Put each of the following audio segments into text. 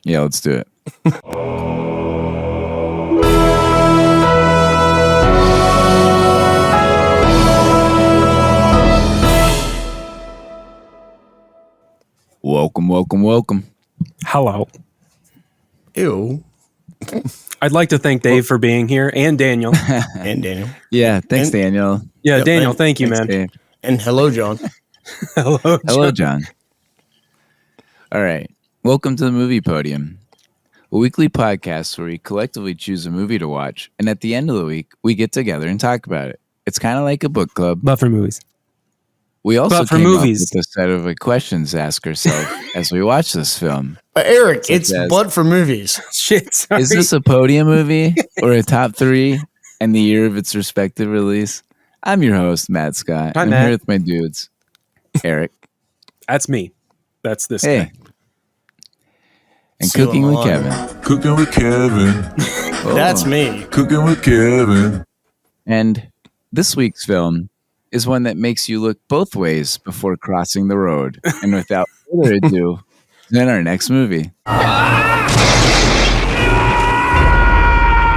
Yeah, let's do it. Welcome. Hello. Ew. I'd like to thank Dave for being here and Daniel. And Daniel. Yeah, thanks, Daniel. Yeah, Yep, Daniel, thank you, man. Dave. And hello, John. Hello, John. All right. Welcome to the Movie Podium, a weekly podcast where we collectively choose a movie to watch, and at the end of the week, we get together and talk about it. It's kind of like a book club. But for movies. We also But for came movies. up with a set of questions to ask ourselves as we watch this film. Eric, Such it's as- but for movies. Shit, sorry. Is this a podium movie or a top three and the year of its respective release? I'm your host, Matt Scott. Hi, I'm Matt. here with my dudes, Eric. That's me. That's this Hey. guy. And So Cooking with on. Kevin. Cooking with Kevin. Oh. That's me. Cooking with Kevin. And this week's film is one that makes you look both ways before crossing the road. And without further ado, then our next movie.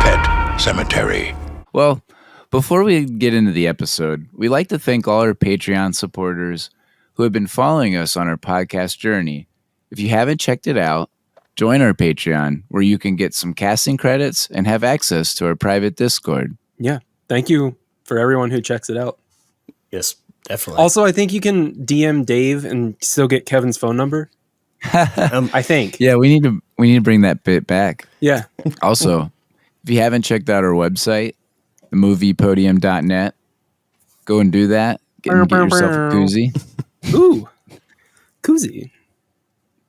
Pet Sematary. Well, before we get into the episode, we'd like to thank all our Patreon supporters who have been following us on our podcast journey. If you haven't checked it out, join our Patreon where you can get some casting credits and have access to our private Discord. Yeah. Thank you for everyone who checks it out. Yes, definitely. Also, I think you can DM Dave and still get Kevin's phone number. I think. Yeah, we need to bring that bit back. Yeah. Also, if you haven't checked out our website, themoviepodium.net, go and do that. Get yourself a koozie. Ooh. Koozie.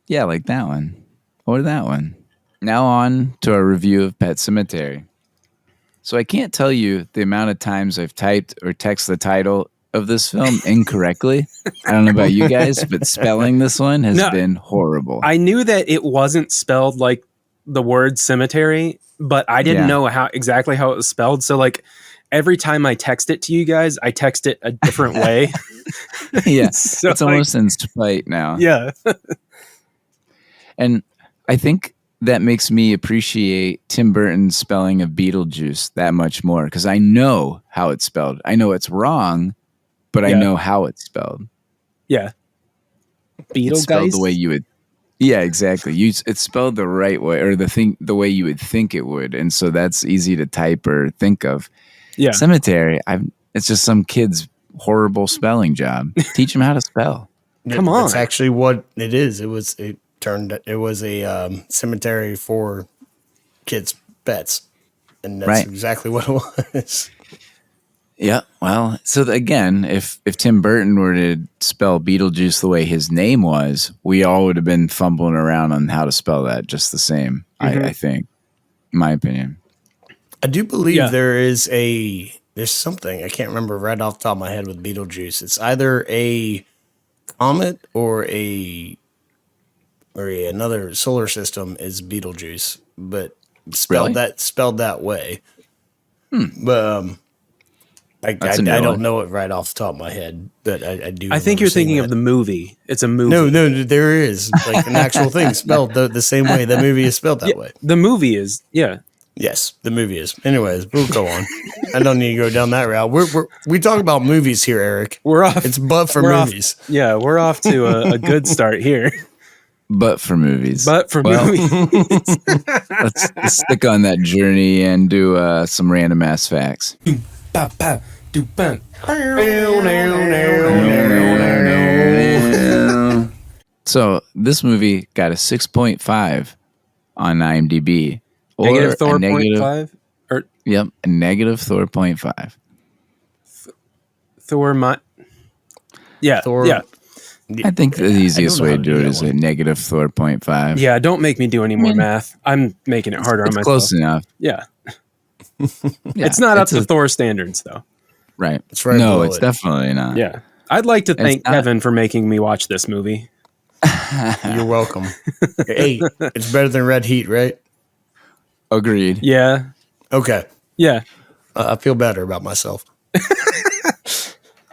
Yeah, like that one. Or that one. Now on to our review of Pet Sematary. So I can't tell you the amount of times I've typed or texted the title of this film incorrectly. I don't know about you guys, but spelling this one has been horrible. I knew that it wasn't spelled like the word cemetery, but I didn't know exactly how it was spelled. So like every time I text it to you guys, I text it a different way. Yeah, So, it's almost in spite now. Yeah. And I think that makes me appreciate Tim Burton's spelling of Beetlejuice that much more because I know how it's spelled. I know it's wrong, but I know how it's spelled. Yeah. It's spelled the way you would. Yeah, exactly. It's spelled the right way, or the way you would think it would, and so that's easy to type or think of. Yeah. Cemetery. It's just some kid's horrible spelling job. Teach him how to spell. Come on. That's actually what it is. It was a cemetery for kids' pets. And that's exactly what it was. Yeah, well, so again, if Tim Burton were to spell Beetlejuice the way his name was, we all would have been fumbling around on how to spell that just the same, I think, in my opinion. I do believe there's something, I can't remember right off the top of my head with Beetlejuice. It's either a comet or another solar system is Beetlejuice, but spelled that way. But I don't know it right off the top of my head, but I do. I think you're thinking of the movie. It's a movie. No, there is like an actual thing spelled the same way. The movie is spelled that way. The movie is, Yes, the movie is. Anyways, we'll go on. I don't need to go down that route. We talk about movies here, Eric. We're off. It's but for movies. We're off to a good start here. But for movies. Movies. Let's stick on that journey and do some random ass facts. So this movie got a 6.5 on IMDb. Or Negative Thor a negative, 0.5? Yep, a negative Thor 0.5. Thor. Thor. I think the easiest way to do it is a negative Thor 0.5. Yeah, don't make me do any more math. I'm making it harder on It's myself. close enough. Yeah. Yeah, It's not up to Thor standards, though. Right. It's right No, below it's it. definitely not. Yeah. I'd like to thank not- Kevin for making me watch this movie. You're welcome. Hey, it's better than Red Heat, right? Agreed. Yeah. Okay. Yeah. I feel better about myself.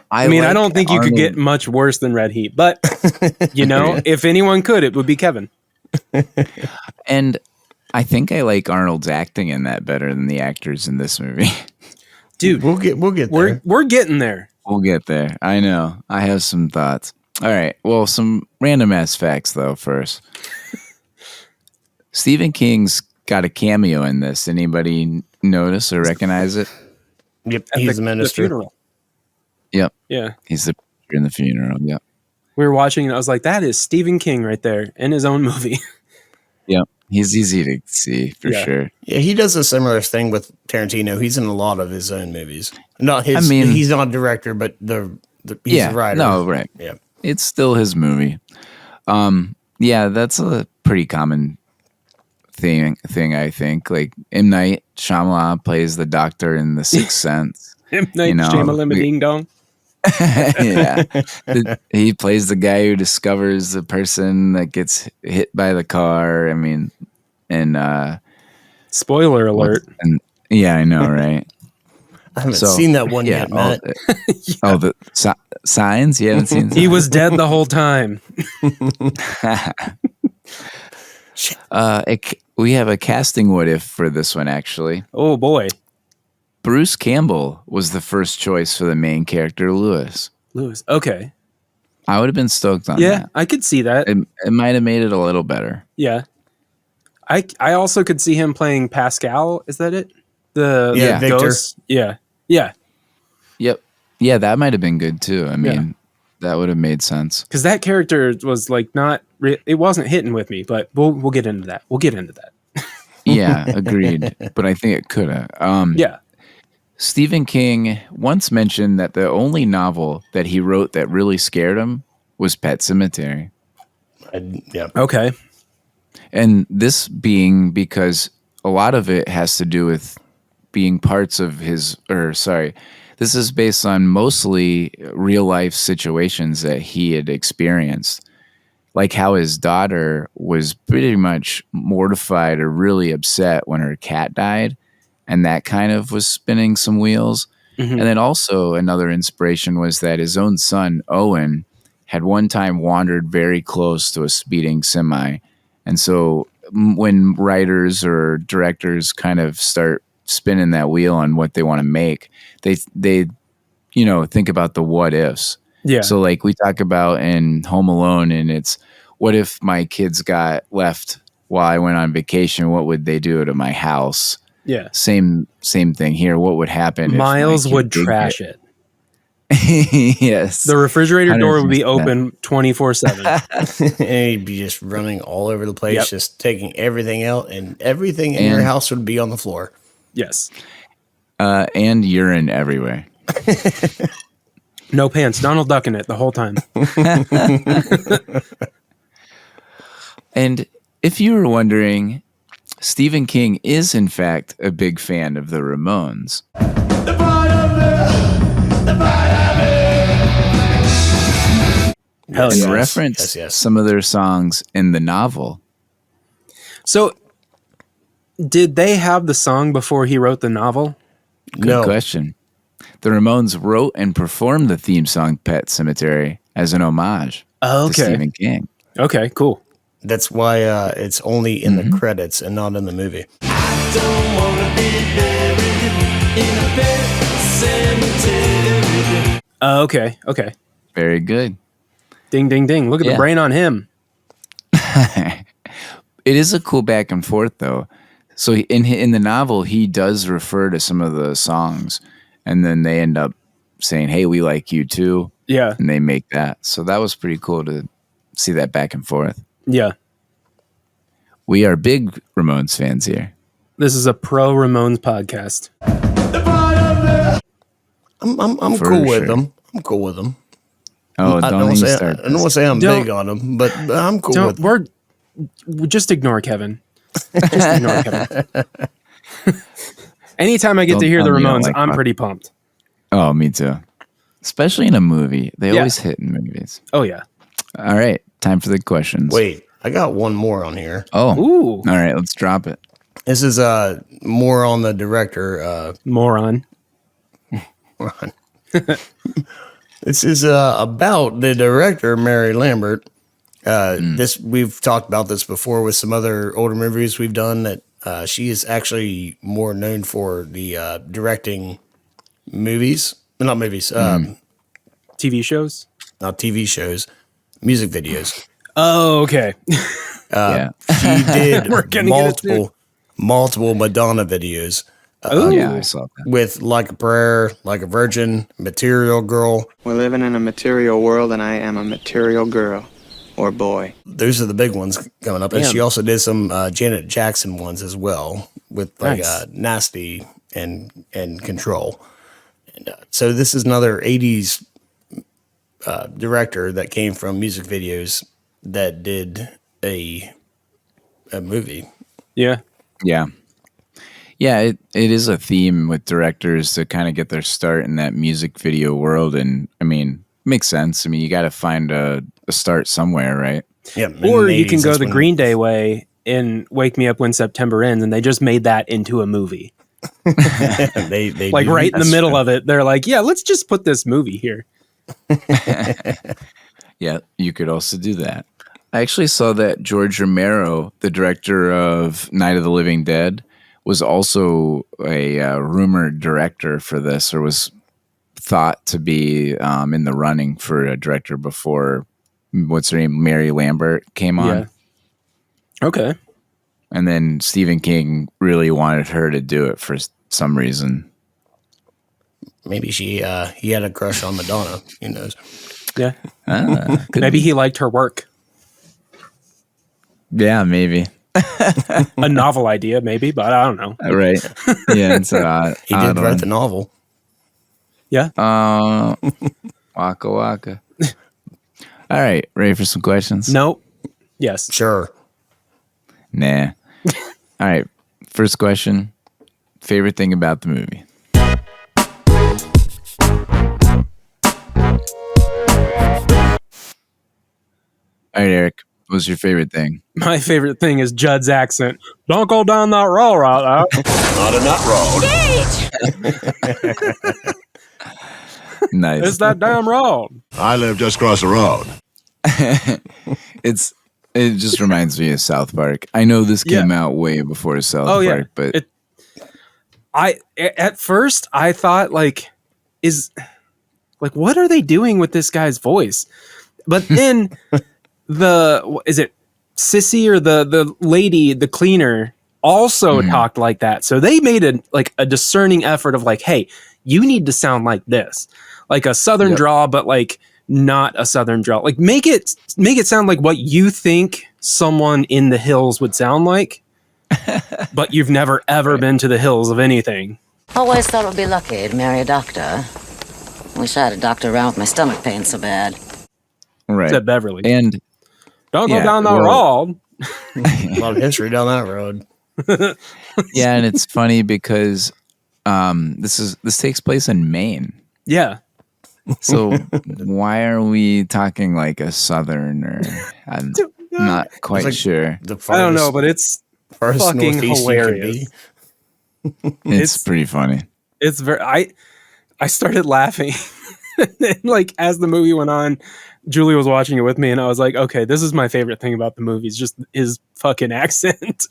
I mean, I like don't think you could Arnold- get much worse than Red Heat, but, if anyone could, it would be Kevin. And And I think I like Arnold's acting in that better than the actors in this movie. Dude, we'll get there. We're getting there. We'll get there. I know. I have some thoughts. All right. Well, some random ass facts though first. Stephen King's got a cameo in this. Anybody notice or recognize it? Yep, he's the minister. The funeral. Yep. Yeah. He's the in the funeral. Yep. We were watching and I was like, that is Stephen King right there in his own movie. Yep. He's easy to see for sure. Yeah, he does a similar thing with Tarantino. He's in a lot of his own movies. Not his. I mean, he's not a director, but he's a writer. No, right. Yeah, it's still his movie. Yeah, that's a pretty common thing. I think like M. Night Shyamalan plays the doctor in The Sixth Sense. M. Night Shyamalan Ding Dong. Yeah, he plays the guy who discovers the person that gets hit by the car. I mean, and spoiler alert. And yeah, I know, right? I haven't seen that one yet, Matt. Oh, the signs you haven't seen. He was dead the whole time. We have a casting what if for this one actually. Oh boy. Bruce Campbell was the first choice for the main character, Lewis. Okay. I would have been stoked on that. Yeah, I could see that. It might have made it a little better. Yeah. I also could see him playing Pascal. Is that it? The Victor. ghost? Yeah. Yeah. Yep. Yeah, that might have been good too. I mean, that would have made sense. Because that character was like it wasn't hitting with me, but we'll get into that. We'll get into that. Yeah, agreed. But I think it could have. Yeah. Stephen King once mentioned that the only novel that he wrote that really scared him was Pet Sematary. Yeah. Okay. And this being because a lot of it has to do with being parts of this is based on mostly real life situations that he had experienced. Like how his daughter was pretty much mortified or really upset when her cat died. And that kind of was spinning some wheels. Mm-hmm. And then also another inspiration was that his own son, Owen, had one time wandered very close to a speeding semi. And so when writers or directors kind of start spinning that wheel on what they want to make, they think about the what ifs. Yeah. So like we talk about in Home Alone, and it's what if my kids got left while I went on vacation? What would they do to my house? Yeah. Same thing here. What would happen? Miles would trash it. Yes. The refrigerator door would be 100%. open 24/7. And he'd be just running all over the place, just taking everything out, and everything in your house would be on the floor. Yes. And urine everywhere. No pants. Donald Duck in it the whole time. And if you were wondering, Stephen King is, in fact, a big fan of the Ramones. Hell And yes. referenced some of their songs in the novel. So, did they have the song before he wrote the novel? Good question. The Ramones wrote and performed the theme song Pet Sematary as an homage to Stephen King. Okay, cool. That's why it's only in the credits and not in the movie. I don't wanna be buried in a pet cemetery. Okay. Very good. Ding, ding, ding. Look at the brain on him. It is a cool back and forth, though. So in the novel, he does refer to some of the songs, and then they end up saying, "Hey, we like you too." Yeah. And they make that. So that was pretty cool to see that back and forth. Yeah. We are big Ramones fans here. This is a pro Ramones podcast. I'm cool with them. I'm cool with them. Oh, I don't want to say I'm big on them, but I'm cool with them. Just ignore Kevin. Just ignore Kevin. Anytime I get to hear the Ramones, I'm pretty pumped. Oh, me too. Especially in a movie. They always hit in movies. Oh, yeah. All right. Time for the questions. Wait, I got one more on here. Oh. Ooh. All right. Let's drop it. This is more on the director. Moron. This is about the director, Mary Lambert. This we've talked about this before with some other older movies we've done. That she is actually more known for the directing movies, not movies, TV shows. not TV shows, music videos. Oh, okay. She did We're gonna get it multiple Madonna videos Yeah, I saw that. with Like a Prayer, Like a Virgin, Material Girl. We're living in a material world, and I am a material girl or boy. Those are the big ones coming up. And Damn. she also did some Janet Jackson ones as well with like Nice. Nasty and Control. And so this is another 80s director that came from music videos that did a movie. Yeah. Yeah. Yeah, it is a theme with directors to kind of get their start in that music video world. And I mean, makes sense. I mean, you got to find a start somewhere, right? Yeah, in Or the you can 80s, go that's the when- Green Day way and Wake Me Up When September Ends, and they just made that into a movie. they Like do. right in the That's middle true. of it, they're like, yeah, let's just put this movie here. Yeah, you could also do that. I actually saw that George Romero, the director of Night of the Living Dead, was also a rumored director for this, or was thought to be in the running for a director before, what's her name, Mary Lambert came on. Yeah. Okay. And then Stephen King really wanted her to do it for some reason. Maybe he had a crush on Madonna. Who knows? Yeah. Could Maybe be. he liked her work. Yeah, maybe. A novel idea, maybe, but I don't know. Right. Yeah, it's He did write the novel. Yeah. Waka waka. All right, ready for some questions? Nope. Yes. Sure. Nah. All right, first question. Favorite thing about the movie? All right, Eric, what was your favorite thing? My favorite thing is Judd's accent. Don't go down that road right there. Not in that road. Nice. It's that damn road. I live just across the road. It just reminds me of South Park. I know this came out way before South Oh, yeah. Park, but At first I thought what are they doing with this guy's voice? But then is it Sissy or the lady, the cleaner, also talked like that. So they made a discerning effort of like, hey, you need to sound like this, like a Southern drawl, but like not a Southern drawl. Like make it sound like what you think someone in the hills would sound like, but you've never ever been to the hills of anything. Always thought it would be lucky to marry a doctor. Wish I had a doctor around with my stomach pain so bad. right. Said Beverly. And Don't go yeah, down that well- road. A lot of history down that road. yeah, and it's funny because this takes place in Maine. Yeah. So why are we talking like a Southerner? I'm not quite like sure. The I don't know, but it's farthest fucking northeast you could hilarious. be. It's pretty funny. It's very I started laughing. And like as the movie went on, Julie was watching it with me and I was like, okay, this is my favorite thing about the movie. It's just his fucking accent.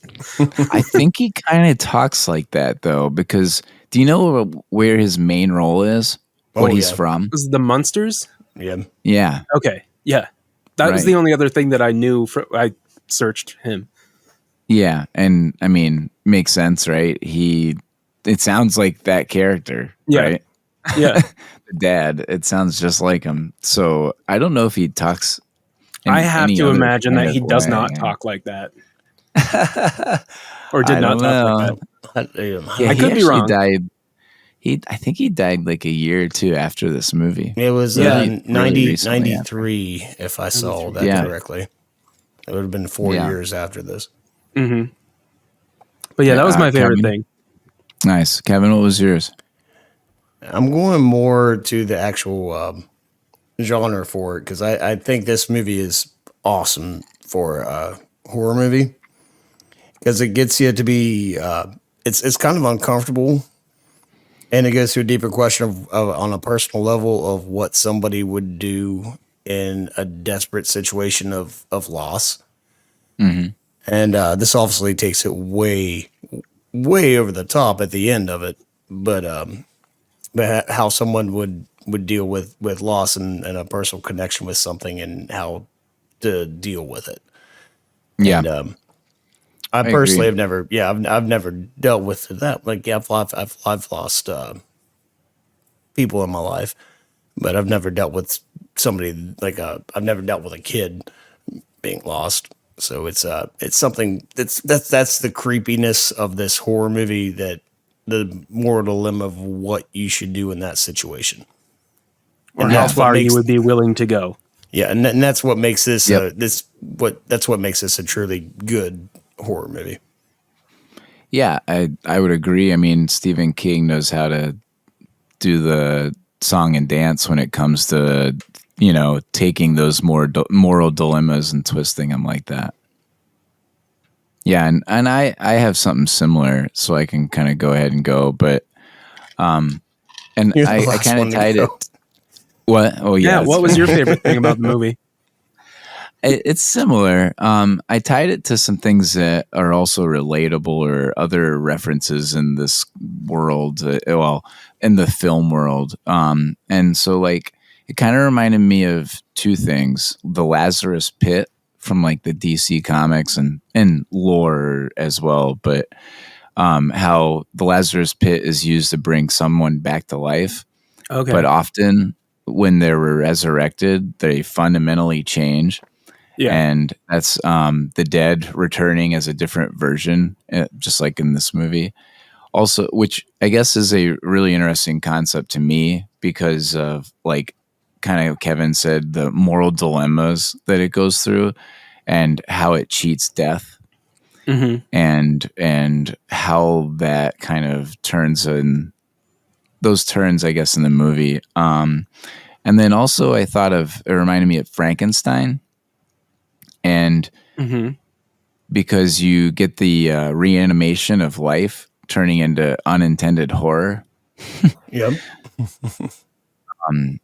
I think he kind of talks like that though, because do you know where his main role is? What Oh, he's yeah. from? Was it the Munsters? Yeah. Yeah. Okay. Yeah. That was Right. the only other thing that I knew. I searched him. Yeah. And I mean, makes sense, right? It sounds like that character, Yeah. right? Yeah. The dad, it sounds just like him. So I don't know if he talks. in I have any to other imagine kind that he of does way. not talk like that. Or did I not don't talk like know. that. Yeah, I he could be actually wrong. Died. I think he died like a year or two after this movie. It was Really 90, recently 93, if I saw that Yeah. correctly. It would have been 4 Yeah. years after this. But yeah, that was my favorite Kevin? thing. Nice. Kevin, what was yours? I'm going more to the actual genre for it because I think this movie is awesome for a horror movie because it gets you to be it's kind of uncomfortable and it goes to a deeper question of on a personal level of what somebody would do in a desperate situation of loss. Mm-hmm. And this obviously takes it way, way over the top at the end of it. But how someone would deal with loss and a personal connection with something and how to deal with it. Yeah. And I agree. personally have never, I've never dealt with that. Like, I've lost people in my life, but I've never dealt with somebody I've never dealt with a kid being lost. So it's something that's the creepiness of this horror movie, that the moral dilemma of what you should do in that situation, Or and how that's what far makes, you would be willing to go. yeah, and that's what makes this Yep. that's what makes this a truly good horror movie. Yeah, I would agree. I mean, Stephen King knows how to do the song and dance when it comes to, taking those more moral dilemmas and twisting them like that. Yeah, and I have something similar, so I can kind of go ahead and go, but and You're the I last kind one of to tied go. it. What? Oh yeah. Yeah. that's What was fair. your favorite thing about the movie? It's similar. I tied it to some things that are also relatable or other references in this world. In the film world. And so like it kind of reminded me of two things: the Lazarus Pit from like the DC comics and lore as well, but how the Lazarus Pit is used to bring someone back to life, Okay. but often when they're resurrected, they fundamentally change. Yeah. And that's the dead returning as a different version, just like in this movie. Also, which I guess is a really interesting concept to me because of like kind of Kevin said, the moral dilemmas that it goes through and how it cheats death Mm-hmm. and how that kind of turns in those turns, I guess, in the movie. And then also I thought of, it reminded me of Frankenstein. And Mm-hmm. because you get the reanimation of life turning into unintended horror. Yep.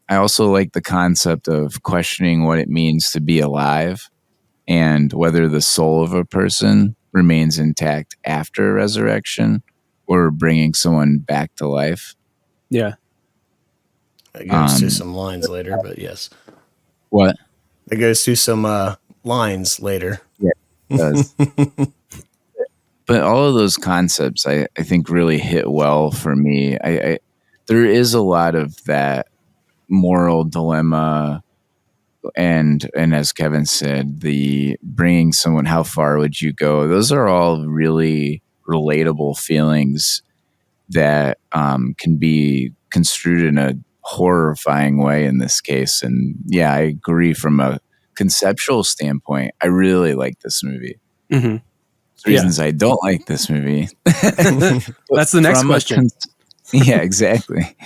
I also like the concept of questioning what it means to be alive and whether the soul of a person remains intact after resurrection or bringing someone back to life. Yeah. It goes through some lines later, but yes, What? it goes through some lines later. Yeah, it does. But all of those concepts, I think, really hit well for me. There is a lot of that moral dilemma, and as Kevin said, the bringing someone, how far would you go? Those are all really relatable feelings that can be construed in a horrifying way in this case. And yeah, I agree from a conceptual standpoint. I really like this movie. Mm-hmm. Reasons I don't like this movie. That's the next From question. Yeah, exactly.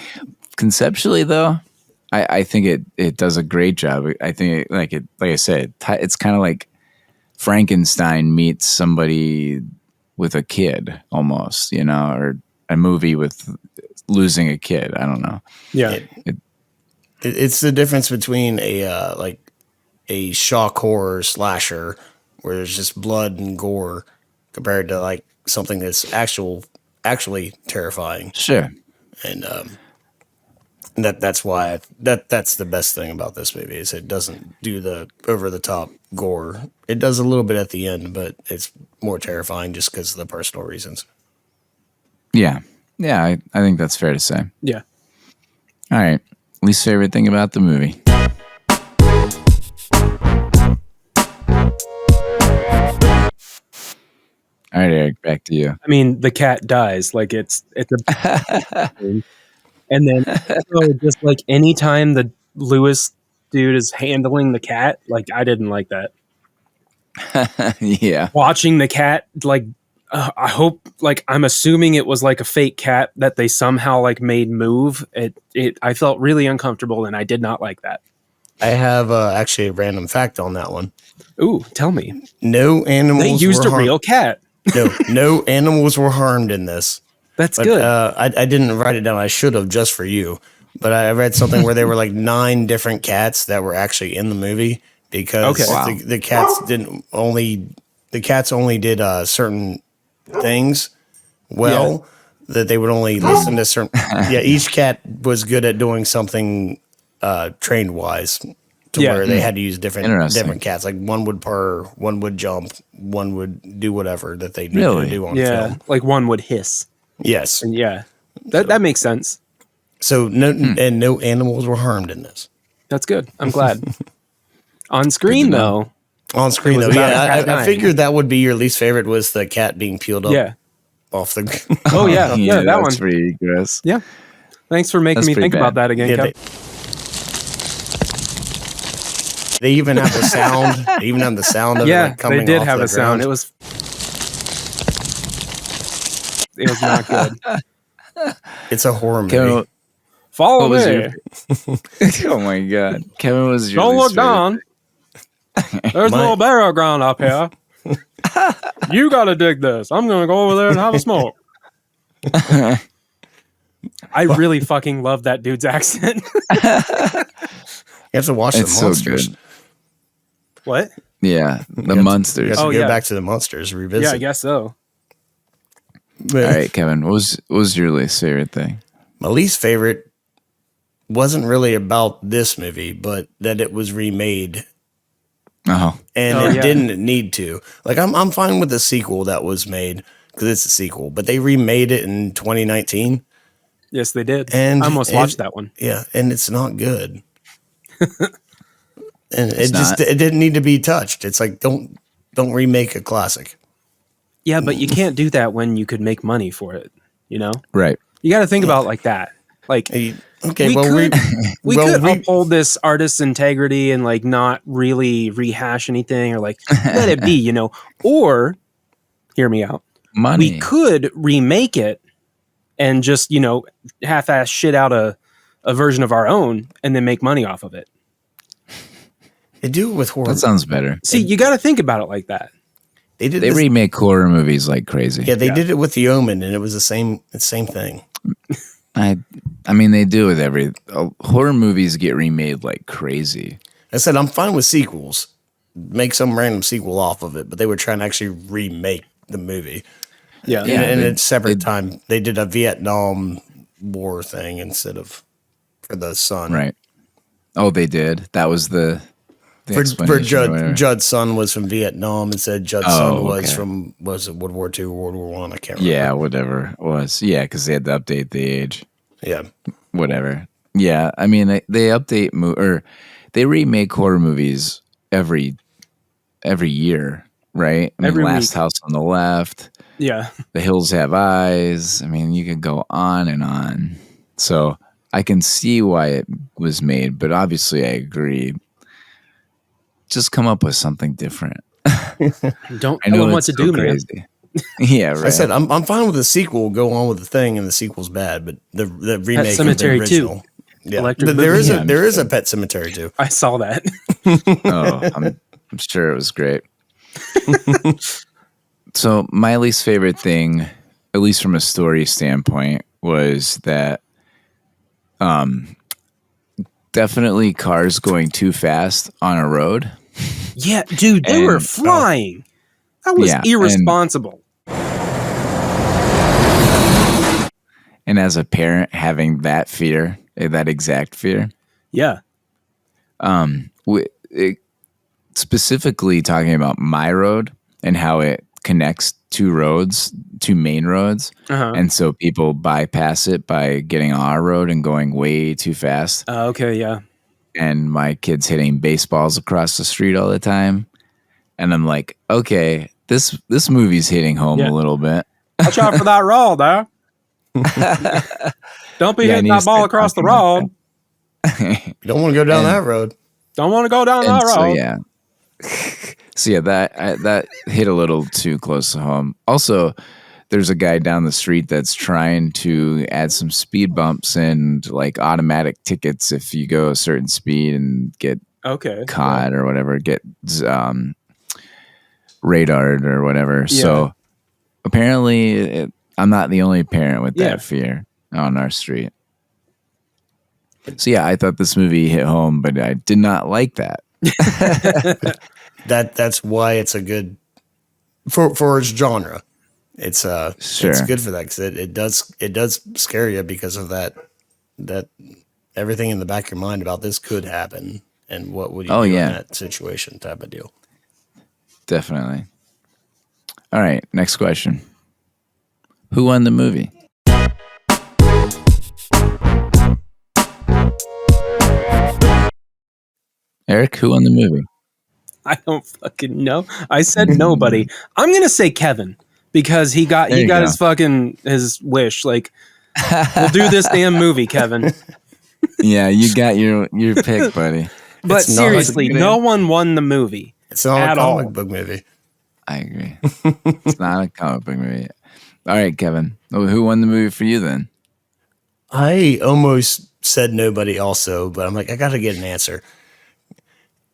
Conceptually, though, I think it does a great job. I think like I said, it's kind of like Frankenstein meets somebody with a kid, almost, or a movie with losing a kid. I don't know. Yeah. It's the difference between a shock horror slasher where there's just blood and gore compared to like something that's actually terrifying. Sure. And that's why that's the best thing about this movie is it doesn't do the over the top gore. It does a little bit at the end, but it's more terrifying just because of the personal reasons. Yeah. Yeah, I think that's fair to say. Yeah. All right. Least favorite thing about the movie. All right, Eric, back to you. I mean, the cat dies. Like it's a and then so just like anytime the Lewis dude is handling the cat, like I didn't like that. Yeah. Watching the cat, like I hope, like I'm assuming it was like a fake cat that they somehow like made move. I felt really uncomfortable, and I did not like that. I have actually a random fact on that one. Ooh, tell me. No animals. They used were a real cat. No animals were harmed in this. That's But, good. I didn't write it down. I should have just for you. but I read something where there were like 9 different cats that were actually in the movie because the cats only did certain things well that they would only listen to certain. Each cat was good at doing something trained wise. Where they had to use different cats. Like one would purr, one would jump, one would do whatever that they needed to do on film. Like one would hiss. Yes. And that makes sense. So no animals were harmed in this. That's good. I'm glad. On screen though. On screen though, I figured that would be your least favorite was the cat being peeled up off the. Oh yeah, that one. Pretty gross. Yeah. Thanks for making me think about that again, Kev. They even have the sound. They even have the sound of it like coming off. They did have the a sound. ground. It was not good. It's a horror movie. Follow me. Oh my god, Kevin was your. Don't look down. There's no burial ground up here. You got to dig this. I'm gonna go over there and have a smoke. I really fucking love that dude's accent. You have to watch the monsters. So what? Yeah, the monsters. You have to go back to the monsters. Revisit. Yeah, I guess so. But, all right, Kevin. What was your least favorite thing? My least favorite wasn't really about this movie, but that it was remade. And it didn't need to. Like I'm fine with the sequel that was made because it's a sequel, but they remade it in 2019. Yes, they did. And I almost watched that one. Yeah, and it's not good. And it didn't need to be touched. It's like don't remake a classic. Yeah, but you can't do that when you could make money for it. You know, right? You got to think about it like that. Like, we could uphold this artist's integrity and like not really rehash anything or like let it be, you know. Or hear me out. Money. We could remake it and just half-ass shit out a version of our own and then make money off of it. They do it with horror. That sounds better. See, you got to think about it like that. They remake horror movies like crazy. Yeah, they did it with The Omen, and it was the same thing. I mean, they do with horror movies get remade like crazy. I said I'm fine with sequels. Make some random sequel off of it, but they were trying to actually remake the movie. Yeah, and at a separate time, they did a Vietnam War thing instead of for the son. Right. Oh, they did. That was the for Judd's son was from Vietnam instead. Judd's son was it World War II or World War I? I can't remember. Yeah, whatever it was. Yeah, because they had to update the age. Yeah. Whatever. Yeah, I mean they update or they remake horror movies every year, right? I mean, every Last week. House on the Left. Yeah. The Hills Have Eyes. I mean, you could go on and on. So I can see why it was made, but obviously I agree. Just come up with something different. Don't tell them what to do, crazy. Man. Yeah, right. I said I'm fine with the sequel. Go on with the thing, and the sequel's bad, but the remake Pet Sematary of the original. 2. Yeah, there is a Pet Sematary 2. I saw that. I'm sure it was great. So my least favorite thing, at least from a story standpoint, was that definitely cars going too fast on a road. Yeah, dude, they were flying. That was irresponsible. And as a parent, having that fear, that exact fear. Yeah. Specifically talking about my road and how it connects two main roads. And so people bypass it by getting on our road and going way too fast. Okay, yeah. And my kid's hitting baseballs across the street all the time. And I'm like, okay, this movie's hitting home a little bit. Watch out for that road there. Don't be hitting that ball across the road. You don't want to go down that road. Don't want to go down that road. So yeah, that hit a little too close to home. Also, there's a guy down the street that's trying to add some speed bumps and like automatic tickets if you go a certain speed and get caught or whatever, get radared or whatever. Yeah. So apparently I'm not the only parent with that fear on our street. So yeah, I thought this movie hit home, but I did not like that. That's why it's a good for its genre. It's it's Sure. good for that because it does scare you because of that everything in the back of your mind about this could happen and what would you Oh, do in yeah. that situation type of deal. Definitely. All right, next question. Who won the movie? Eric, who won the movie? I don't fucking know. I said nobody. I'm gonna say Kevin because he got There you go. his fucking his wish. Like, we'll do this damn movie, Kevin. Yeah, you got your pick, buddy. But It's not- seriously, That's a good no answer. one won the movie. It's not At a comic all. book movie. I agree. It's not a comic book movie. All right, Kevin. Oh, who won the movie for you then? I almost said nobody also, but I'm like, I got to get an answer.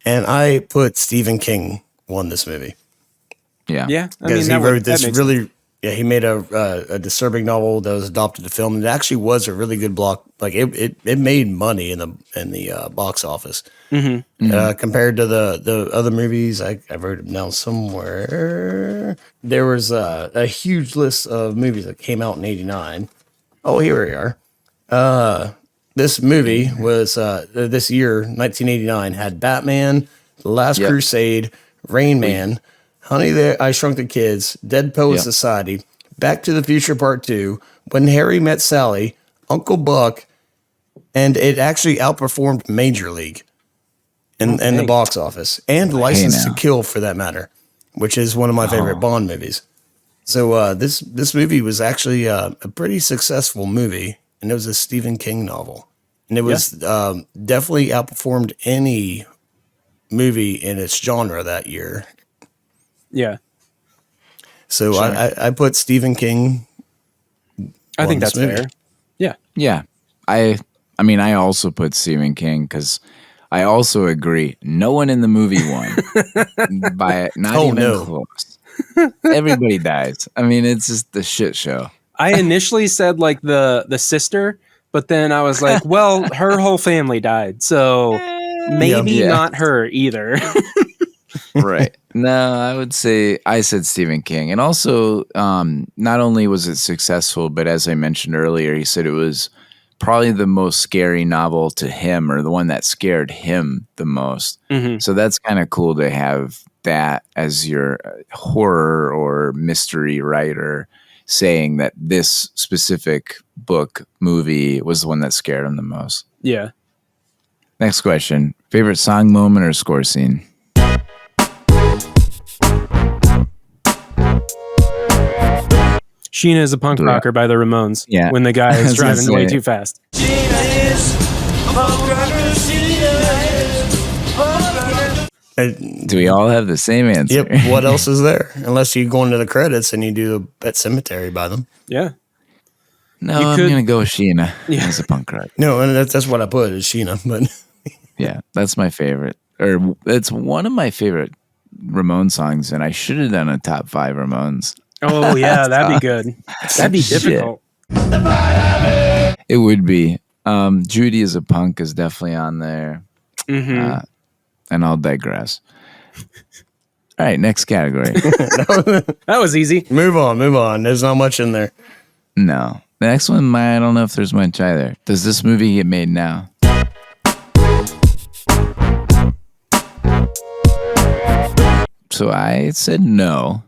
And I put Stephen King won this movie. Yeah. Yeah, I Because mean, he wrote that this makes really, yeah, he made a disturbing novel that was adopted to film. And it actually was a really good block. Like it made money in the box office. Compared to the other movies, I wrote it down somewhere. There was a huge list of movies that came out in '89. Oh, here we are. This movie was this year, 1989, had Batman, The Last Yep. Crusade, Rain Man, Honey, I Shrunk the Kids, Dead Poet Yep. Society, Back to the Future Part 2, When Harry Met Sally, Uncle Buck, and it actually outperformed Major League in the dang. box office, and License to now. Kill for that matter, which is one of my favorite Bond movies. So this movie was actually a pretty successful movie, and it was a Stephen King novel, and it was definitely outperformed any movie in its genre that year. Yeah, So Sure. I put Stephen King. I think this that's movie. fair. Yeah, Yeah. I mean, I also put Stephen King because I also agree. No one in the movie won by not Oh, even no. close. Everybody dies. I mean, it's just the shit show. I initially said like the sister, but then I was like, well, her whole family died, so maybe Yeah. not her either. Right. No, I would say I said Stephen King. And also, not only was it successful, but as I mentioned earlier, he said it was probably the most scary novel to him or the one that scared him the most. Mhm. So that's kind of cool to have that as your horror or mystery writer saying that this specific book movie was the one that scared him the most. Yeah. Next question. Favorite song, moment, or score scene? Sheena is a punk Yeah. rocker by the Ramones. Yeah. When the guy I is was gonna driving way say. too fast. Sheena is a punk rocker. Sheena is a punk rocker. Do we all have the same answer? Yep. What else is there? Unless you go into the credits and you do Pet Sematary by them. Yeah. No, You I'm could- gonna go with Sheena Yeah. as a punk rock. No, and that's what I put is Sheena. But Yeah, that's my favorite, or it's one of my favorite Ramon songs, and I should have done a top 5 Ramones. Oh yeah, that'd be good. That'd be Shit. difficult. It would be. Judy is a punk is definitely on there, Mhm. and I'll digress. All right, next category. That was easy. move on. There's not much in there. No, the next one, I don't know if there's much either. Does this movie get made now? So I said no,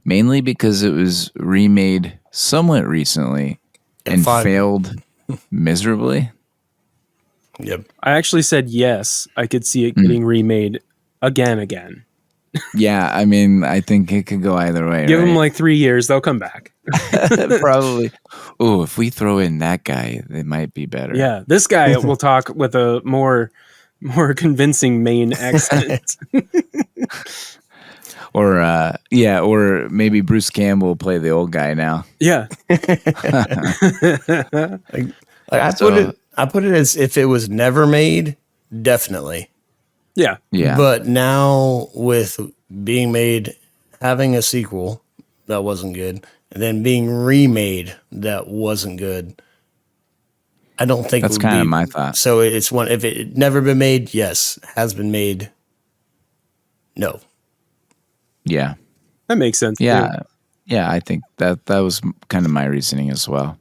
mainly because it was remade somewhat recently and fine. failed miserably. Yep. I actually said yes. I could see it getting remade again. Yeah, I mean, I think it could go either way. Give them right? like 3 years, they'll come back. Probably. Oh, if we throw in that guy, it might be better. Yeah, this guy will talk with a more convincing main accent. Or or maybe Bruce Campbell will play the old guy now. Yeah. I put it as if it was never made, definitely. Yeah. Yeah. But now with being made, having a sequel that wasn't good, and then being remade that wasn't good, I don't think That's kind of my thought. So it's one. If it never been made, yes. Has been made, no. Yeah. That makes sense. Yeah. Too. Yeah, I think that was kind of my reasoning as well.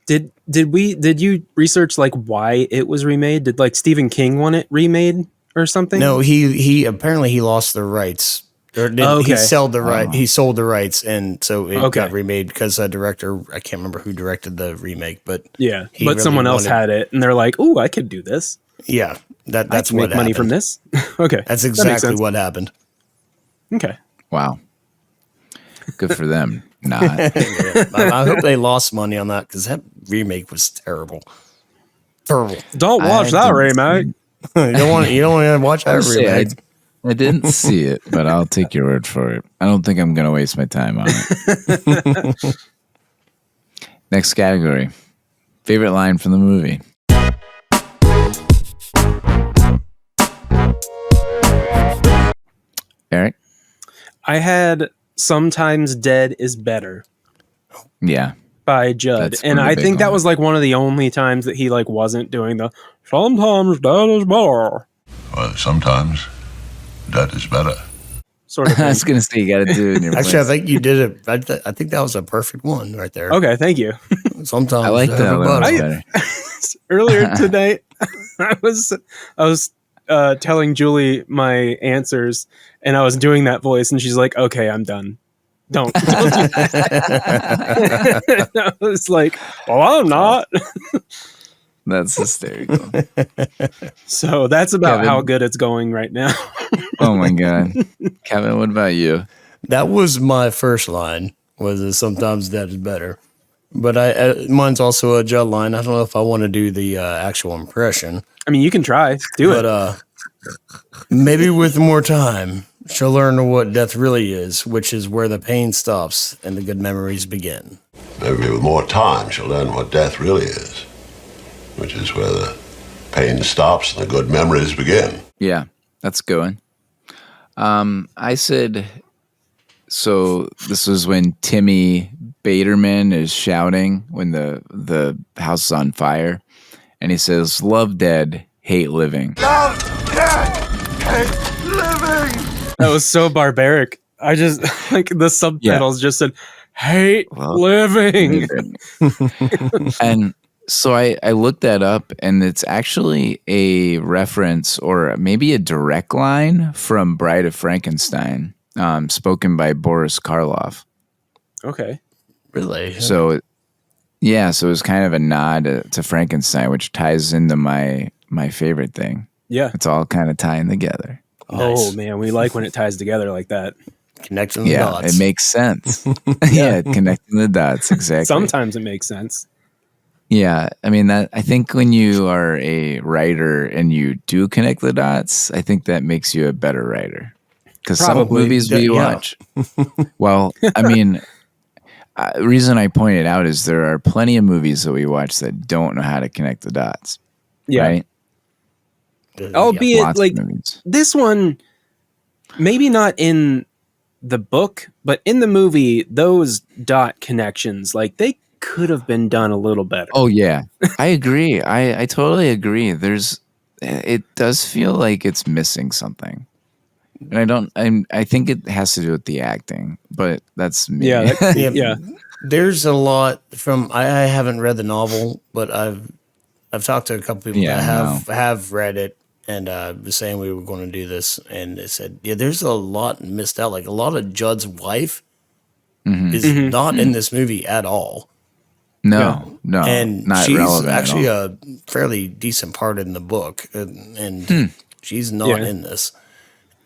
Did you research like why it was remade? Did like Stephen King want it remade or something? No, he apparently he lost the rights. He sold the right. He sold the rights, and so it got remade because a director, I can't remember who directed the remake, but but really someone else had it, and they're like, "Oh, I could do this." Yeah, that's what make money from this. Okay, that's exactly what happened. Okay, wow, good for them. Not. I hope they lost money on that because that remake was terrible. Terrible. Don't watch that remake. You don't want to watch that remake. I didn't see it, but I'll take your word for it. I don't think I'm going to waste my time on it. Next category. Favorite line from the movie. Eric? I had Sometimes Dead is Better. Yeah. By Judd. And I think that was like one of the only times that he like wasn't doing the Sometimes Dead is Better. Well, sometimes that is better. Sort of. I was going to say you got to do it in your Actually, voice. I think you did it. I think that was a perfect one right there. Okay, thank you. Sometimes I like that better. Earlier tonight, I was telling Julie my answers, and I was doing that voice, and she's like, "Okay, I'm done. Don't do that." I was like, "Well, I'm not." That's hysterical. So that's about Kevin. how good it's going right now. Oh my God. Kevin, what about you? That was my first line, was sometimes that is better. But mine's also a Judd line. I don't know if I want to do the actual impression. I mean, you can try. Do it. But maybe with more time, she'll learn what death really is, which is where the pain stops and the good memories begin. Maybe with more time, she'll learn what death really is, which is where the pain stops and the good memories begin. Yeah, that's going. I said, so this was when Timmy Baterman is shouting when the house is on fire, and he says, "Love dead, hate living." Love dead, hate living. That was so barbaric. I just like the subtitles just said "hate living." And so I looked that up, and it's actually a reference or maybe a direct line from Bride of Frankenstein, spoken by Boris Karloff. Okay. Really? So, yeah, so it was kind of a nod to Frankenstein, which ties into my favorite thing. Yeah. It's all kind of tying together. Oh, man, we like when it ties together like that. Connecting the dots. Yeah, it makes sense. Yeah, connecting the dots, exactly. Sometimes it makes sense. Yeah, I mean that. I think when you are a writer and you do connect the dots, I think that makes you a better writer. Because some movies we watch. Well, I mean, the reason I point it out is there are plenty of movies that we watch that don't know how to connect the dots. Yeah. Right? Albeit like this one, maybe not in the book, but in the movie, those dot connections, like they could have been done a little better. Oh yeah, I agree. I totally agree. It does feel like it's missing something, and I think it has to do with the acting, but that's me. Yeah, yeah. There's a lot from. I haven't read the novel, but I've talked to a couple people that have read it, and was saying we were going to do this, and they said, yeah, there's a lot missed out. Like a lot of Judd's wife is not in this movie at all. No, and not she's relevant actually at all. a fairly decent part in the book, and she's not in this.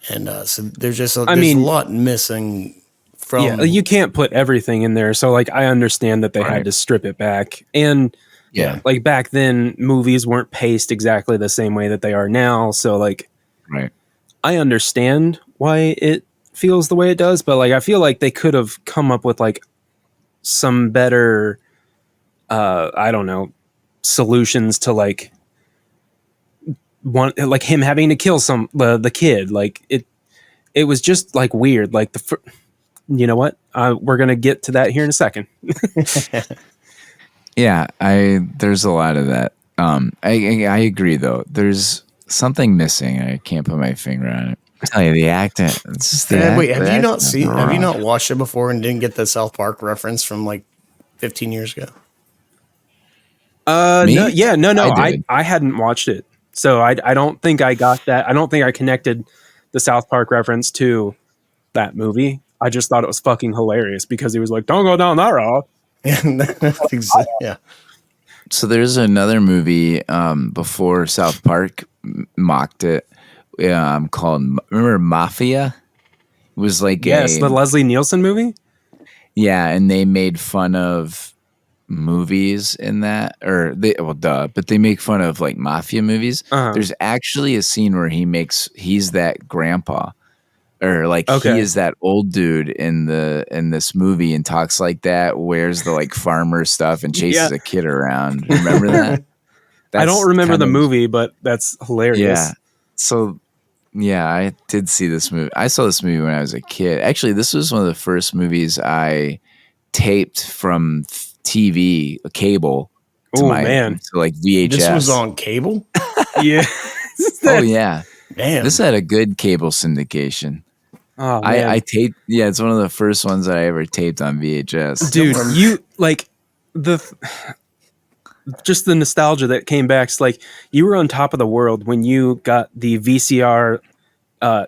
And so there's just a lot missing from. Yeah, you can't put everything in there. So like, I understand that they had to strip it back, and like back then, movies weren't paced exactly the same way that they are now. So like, I understand why it feels the way it does, but like, I feel like they could have come up with like some better. I don't know, solutions to like like him having to kill the kid. Like it was just like weird. Like you know what? We're gonna get to that here in a second. Yeah, there's a lot of that. I agree though. There's something missing. I can't put my finger on it. I tell you, the acting. It's just the Wait, have you not acting. seen? Have you not watched it before and didn't get the South Park reference from like 15 years ago? Me? No, yeah, no. I I did. hadn't watched it, so I don't think I got that. I don't think I connected the South Park reference to that movie. I just thought it was fucking hilarious because he was like, "Don't go down that road." Yeah. So there's another movie before South Park mocked it called, remember Mafia? It was like Yes, the Leslie Nielsen movie. yeah, and they made fun of movies in that, or but they make fun of like mafia movies. Uh-huh. There's actually a scene where he's that grandpa, or like Okay. he is that old dude in this movie and talks like that, wears the like farmer stuff and chases Yeah. a kid around. Remember that? I don't remember the kind of- movie, but that's hilarious. Yeah. So yeah, I did see this movie. I saw this movie when I was a kid. Actually, this was one of the first movies I taped from TV, cable, to Oh, man. to like VHS. This was on cable? Yeah. Oh yeah, Damn. this had a good cable syndication. Oh, man. I taped. Yeah, it's one of the first ones that I ever taped on VHS. Dude, you like just the nostalgia that came back. It's like you were on top of the world when you got the VCR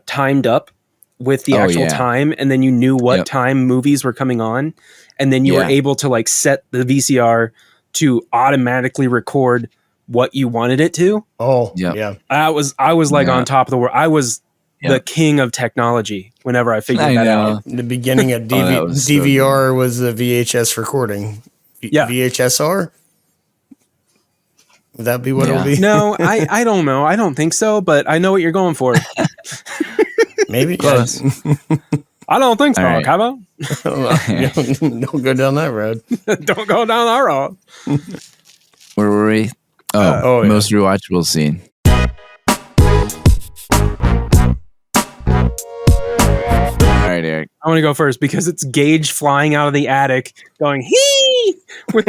timed up with the actual time, and then you knew what time movies were coming on, and then you were able to like set the VCR to automatically record what you wanted it to. Oh, yeah. I was like on top of the world. I was the king of technology whenever I figured that out. The beginning of DVR was the VHS recording. VHSR? Would that be what it'll be? No, I don't know. I don't think so, but I know what you're going for. Maybe. Close. I don't think so, Right. Kevin. Don't go down that road. Don't go down that road. Where were we? Most rewatchable scene. All right, Eric. I want to go first because it's Gage flying out of the attic going, hee! With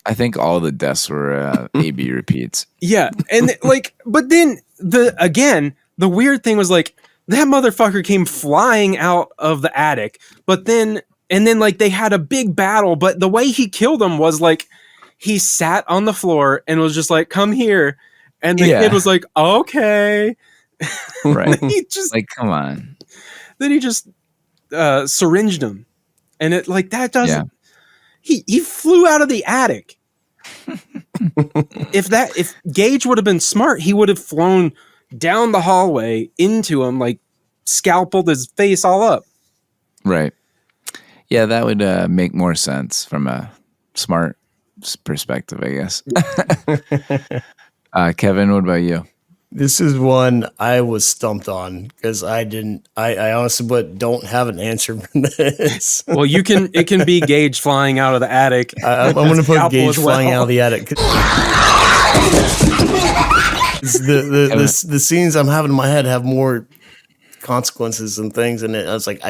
I think all the deaths were AB repeats. yeah, and like, but then the weird thing was like that motherfucker came flying out of the attic, but then like they had a big battle, but the way he killed him was like he sat on the floor and was just like, "Come here," and the kid was like, "Okay." Right. He just like, come on. Then he just syringed him, and it like that doesn't. He flew out of the attic. If Gage would have been smart, he would have flown down the hallway into him, like scalpeled his face all up. Right. Yeah, that would make more sense from a smart perspective, I guess. Kevin, what about you? This is one I was stumped on because I honestly don't have an answer for this. Well, it can be Gage flying out of the attic. I'm going to put Gage flying out of the attic. The scenes I'm having in my head have more consequences and things, and I was like,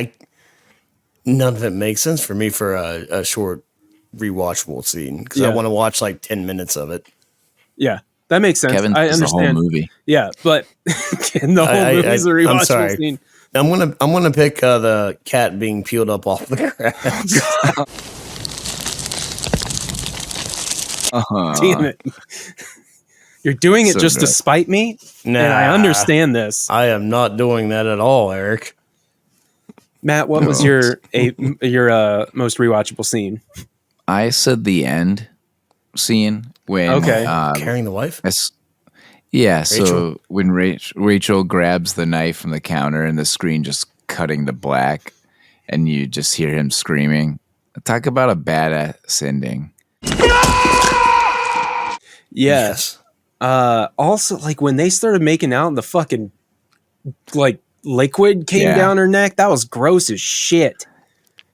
none of it makes sense for me for a short rewatchable scene because I want to watch like 10 minutes of it. Yeah. That makes sense. Kevin, I understand the whole movie. Yeah, but the whole movie's a rewatchable scene. I'm gonna pick the cat being peeled up off the grass. Damn it! You're doing it So just to good. spite me, Nah, and I understand this. I am not doing that at all, Eric. Matt, what was your most rewatchable scene? I said the end scene when Carrying the wife. Yeah, Rachel. so when Rachel grabs the knife from the counter and the screen just cutting to black, and you just hear him screaming. Talk about a badass ending. Yes. Also, like when they started making out and the fucking like liquid came down her neck, that was gross as shit.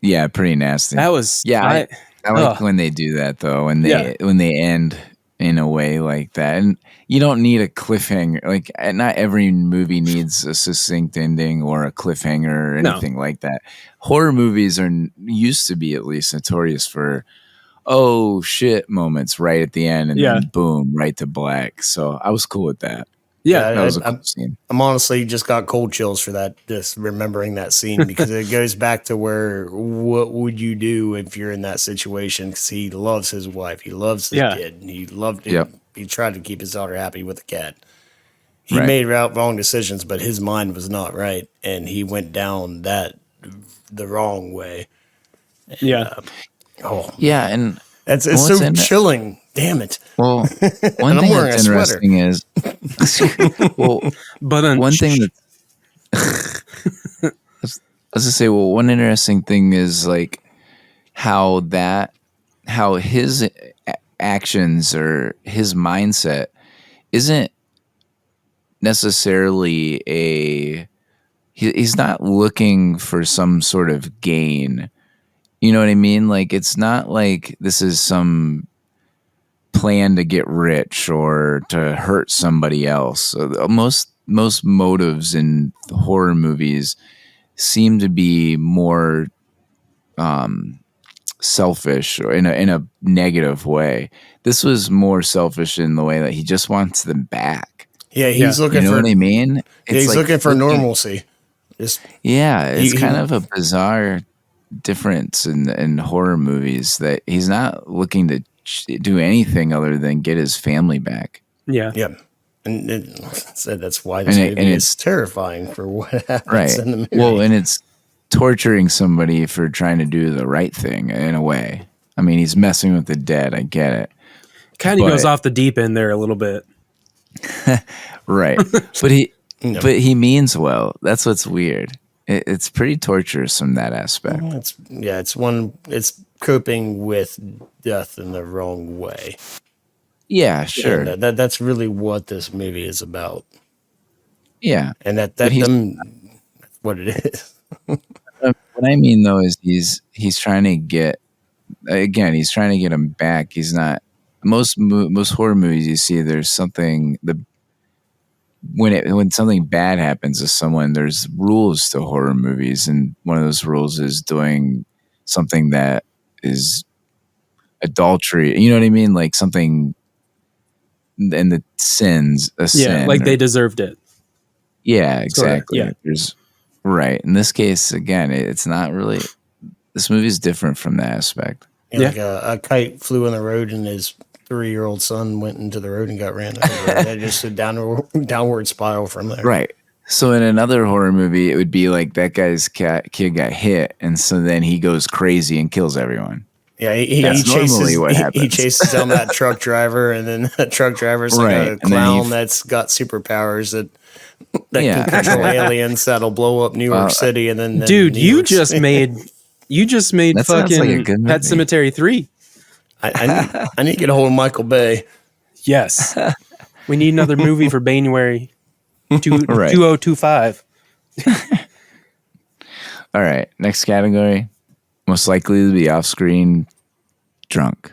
Yeah, pretty nasty. That was I like when they do that though, when they end in a way like that. And you don't need a cliffhanger. Like, not every movie needs a succinct ending or a cliffhanger or anything like that. Horror movies used to be at least notorious for oh shit moments right at the end, and then boom, right to black. So I was cool with that. Yeah, that was a cool scene. I'm honestly just got cold chills for that, just remembering that scene, because it goes back to where, what would you do if you're in that situation? Because he loves his wife, he loves his kid, and he loved it. He tried to keep his daughter happy with the cat. He made wrong decisions, but his mind was not right, and he went down the wrong way. And, and it's so chilling. Damn it. Well, one thing that's interesting is, one thing that I was gonna say, one interesting thing is like how his actions or his mindset isn't necessarily he's not looking for some sort of gain. You know what I mean? Like, it's not like this is some plan to get rich or to hurt somebody else. Most motives in horror movies seem to be more selfish or in a negative way. This was more selfish in the way that he just wants them back. Yeah, he's looking for. What I mean? He's like looking for normalcy. It's kind of a bizarre difference in horror movies that he's not looking to do anything other than get his family back. Yeah. And that's why this movie is terrifying for what happens in the movie. Well, and it's torturing somebody for trying to do the right thing in a way. I mean, he's messing with the dead. I get it. Kind of goes off the deep end there a little bit. Right. But he means well. That's what's weird. It's pretty torturous from that aspect. It's coping with death in the wrong way. Yeah, sure. And that's really what this movie is about. Yeah. And that's what it is. What I mean though is he's trying to get him back. He's not most horror movies you see, there's something when something bad happens to someone, there's rules to horror movies, and one of those rules is doing something that is adultery. You know what I mean? Like something, and the sin's a sin. Like they deserved it. Yeah, exactly. Yeah. There's in this case, again, it's not really. This movie is different from that aspect. Like a kite flew on the road and his 3-year-old son went into the road and got ran over. That just a downward spiral from there. Right. So in another horror movie, it would be like that guy's kid got hit, and so then he goes crazy and kills everyone. Yeah, he chases down that truck driver, and then that truck driver's like a clown that's got superpowers that can control aliens that'll blow up New York City, and then dude, you just made fucking like Pet Sematary 3. I need to get a hold of Michael Bay. Yes, we need another movie for January 2025. All right, next category. Most likely to be off-screen drunk.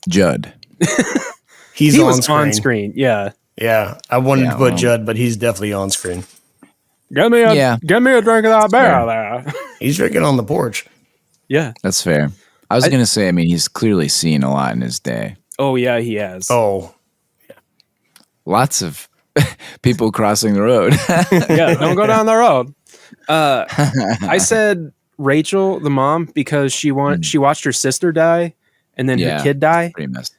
Judd. He was on screen. Yeah. Yeah. I wanted to put Judd, but he's definitely on screen. Give me a drink of that beer there. He's drinking on the porch. Yeah. That's fair. I was going to say, I mean, he's clearly seen a lot in his day. Oh, yeah, he has. Oh. Yeah. Lots of people crossing the road. Yeah, don't go down the road. I said Rachel, the mom, because she watched her sister die and then her kid die. Pretty messed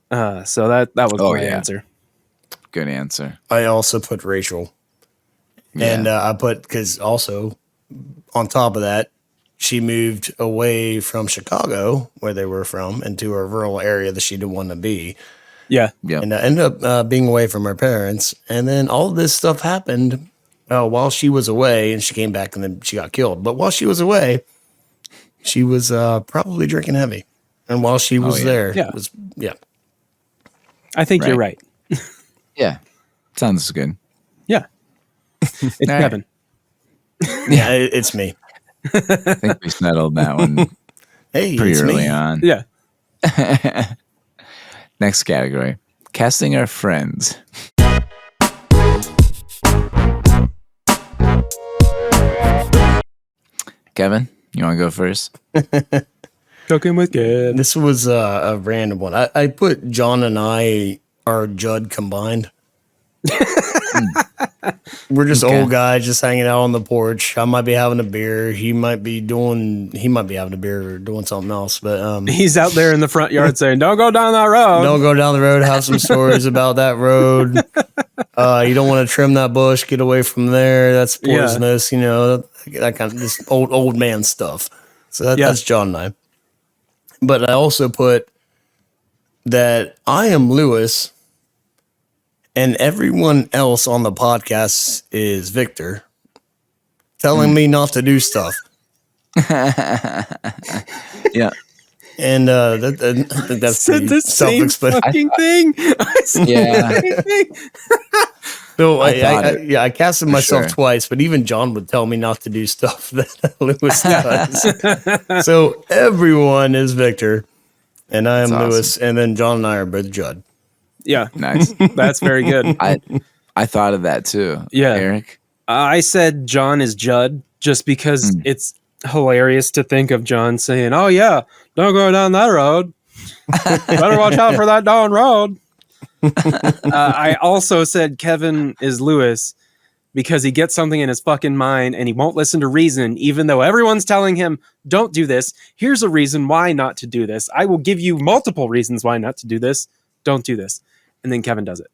up. So that was my answer. Good answer. I also put Rachel. And I put, because also on top of that, she moved away from Chicago, where they were from, into a rural area that she didn't want to be. Yeah. And ended up being away from her parents. And then all this stuff happened while she was away, and she came back and then she got killed. But while she was away, she was probably drinking heavy. And while she was there, I think you're right. Yeah. Sounds good. Yeah. It's Kevin. Yeah, it's me. I think we settled that one. Hey, pretty it's early me. on. Yeah. Next category, casting our friends. Kevin, you want to go first? Cooking with kids. This was a random one. I put John and I are Judd combined. We're just old guys just hanging out on the porch. I might be having a beer. He might be having a beer or doing something else. But He's out there in the front yard saying, "Don't go down that road. don't go down the road. Have some stories about that road. You don't want to trim that bush. Get away from there. That's poisonous. You know, that kind of this old man stuff. So that's John and I. But I also put that I am Lewis, and everyone else on the podcast is Victor, telling me not to do stuff. Yeah. And that's said the same fucking thing. I said the same thing. So I casted myself twice, but even John would tell me not to do stuff that Lewis does. So everyone is Victor, and I am Lewis, and then John and I are both Judd. Yeah, Nice. that's very good. I thought of that too. Yeah. Eric. I said John is Judd just because it's hilarious to think of John saying, "Oh yeah, don't go down that road. Better watch out for that down road." I also said Kevin is Lewis because he gets something in his fucking mind and he won't listen to reason, even though everyone's telling him, "Don't do this. Here's a reason why not to do this. I will give you multiple reasons why not to do this. Don't do this." And then Kevin does it.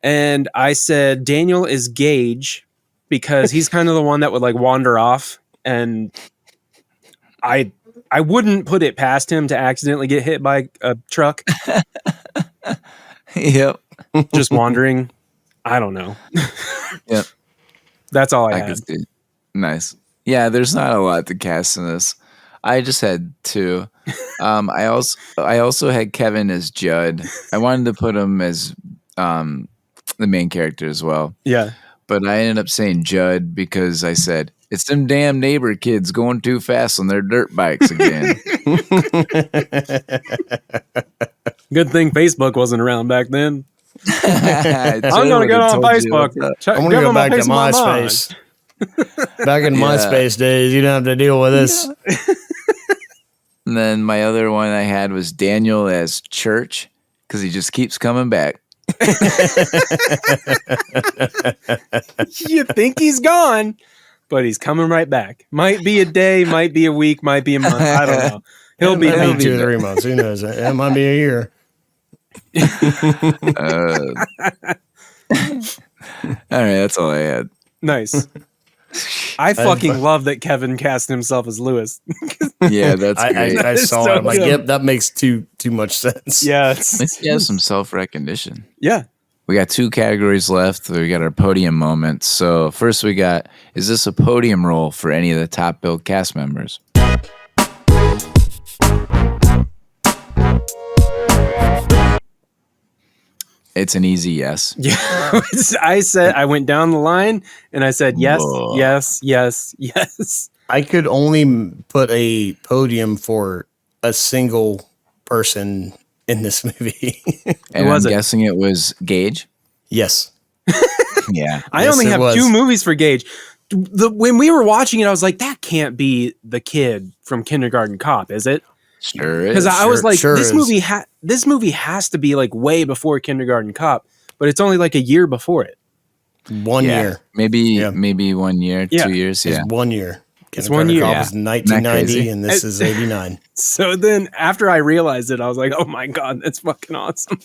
And I said Daniel is Gage because he's kind of the one that would like wander off, and I wouldn't put it past him to accidentally get hit by a truck. Yep. Just wandering. I don't know. Yep. That's all I could had. see. Nice. Yeah, there's not a lot to cast in this. I just had two. I also had Kevin as Judd. I wanted to put him as the main character as well. Yeah. But I ended up saying Judd because I said, it's them damn neighbor kids going too fast on their dirt bikes again. Good thing Facebook wasn't around back then. I'm I'm going to get on Facebook. I'm going to go back to MySpace. Back in MySpace days, you don't have to deal with this. And then my other one I had was Daniel as Church because he just keeps coming back. You think he's gone, but he's coming right back. Might be a day, might be a week, might be a month. I don't know. He'll be 2 or 3 months. Who knows? It might be a year. All right, that's all I had. Nice. I fucking love that Kevin cast himself as Lewis. Yeah, that's great. I saw so it. I'm like, good. yep, that makes too much sense. Yeah. At least he has some self-recognition. Yeah. We got 2 categories left. We got our podium moments. So first we got, is this a podium role for any of the top billed cast members? It's an easy yes. Yeah. I went down the line and I said yes, Whoa. yes, yes, yes. I could only put a podium for a single person in this movie. And was I'm it? guessing it was Gage. Yes. Yeah. I Yes, only it have was. 2 movies for Gage. When we were watching it, I was like, that can't be the kid from Kindergarten Cop, is it? Sure is. Because I was like, sure this is. movie has to be like way before Kindergarten Cop, but it's only like a year before it. 1 Yeah. year. Maybe 1 year, Yeah. 2 years. Yeah. It's 1 year. It's 1 year. Cop was Isn't that 1990, crazy? and this is 89. So then after I realized it, I was like, oh my God, that's fucking awesome.